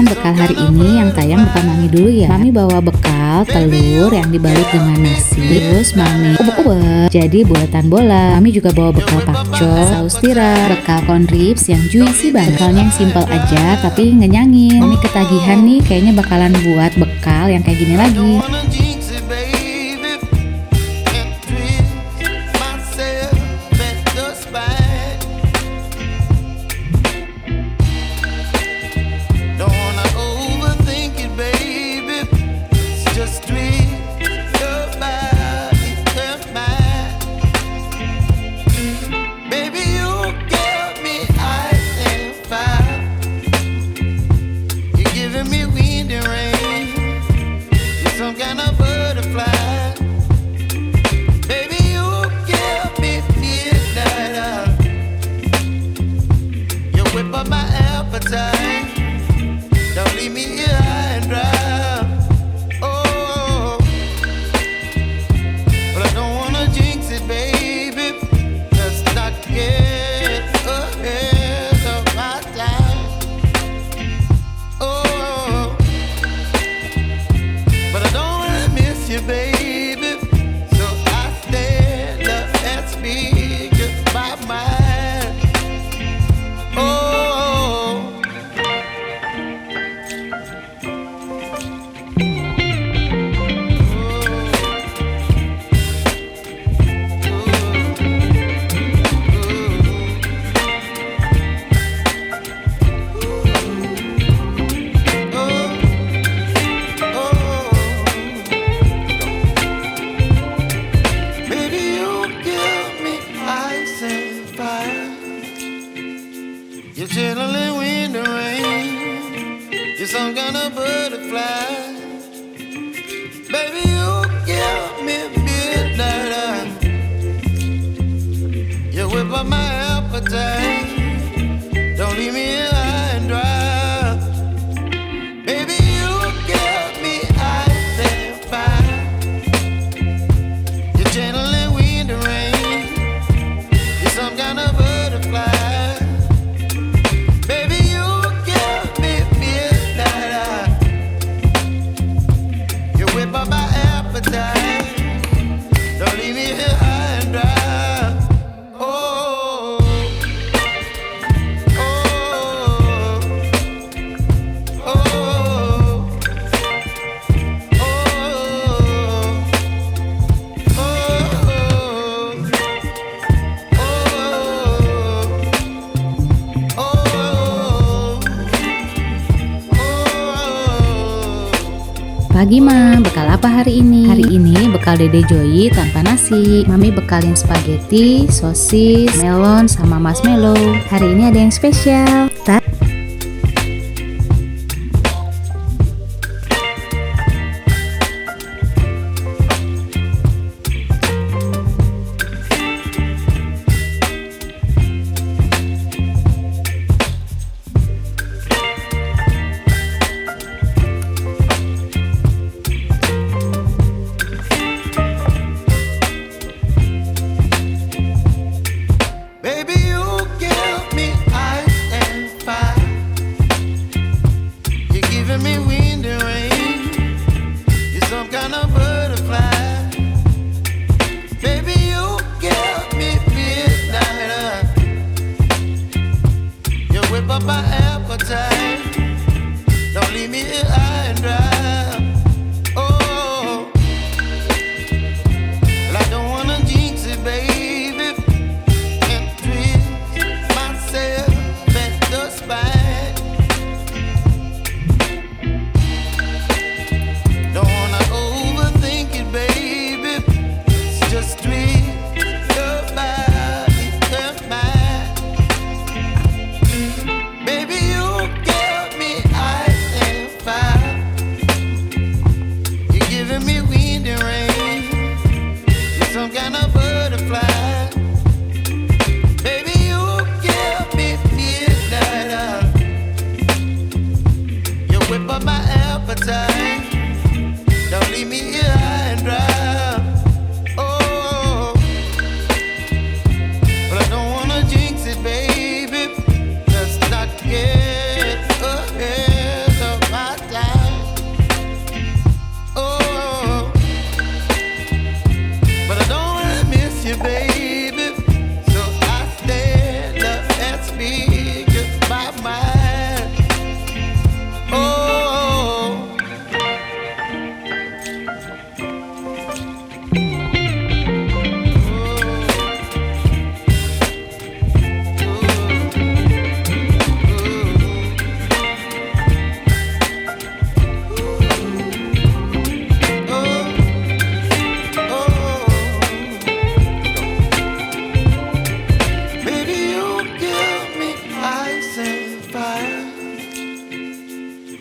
bekal hari ini yang tayang bukan Mami dulu ya. Mami bawa bekal telur yang dibalut dengan nasi. Terus Mami ubek-ubek jadi bulatan bola. Mami juga bawa bekal pakcol, saus tiram, bekal corn ribs yang juicy banget. Bekalnya yang simple aja tapi ngenyangin. Mami ketagihan nih, kayaknya bakalan buat bekal yang kayak gini lagi. Pagi Ma, bekal apa hari ini? Hari ini bekal Dede Joy tanpa nasi. Mami bekalin spaghetti, sosis, melon, sama marshmallow. Hari ini ada yang spesial. Get ahead of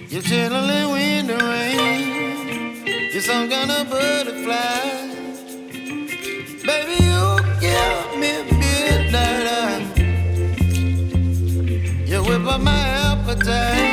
You're chilling in the rain. You're some kind of butterfly. Baby, you give me midnight. You whip up my appetite.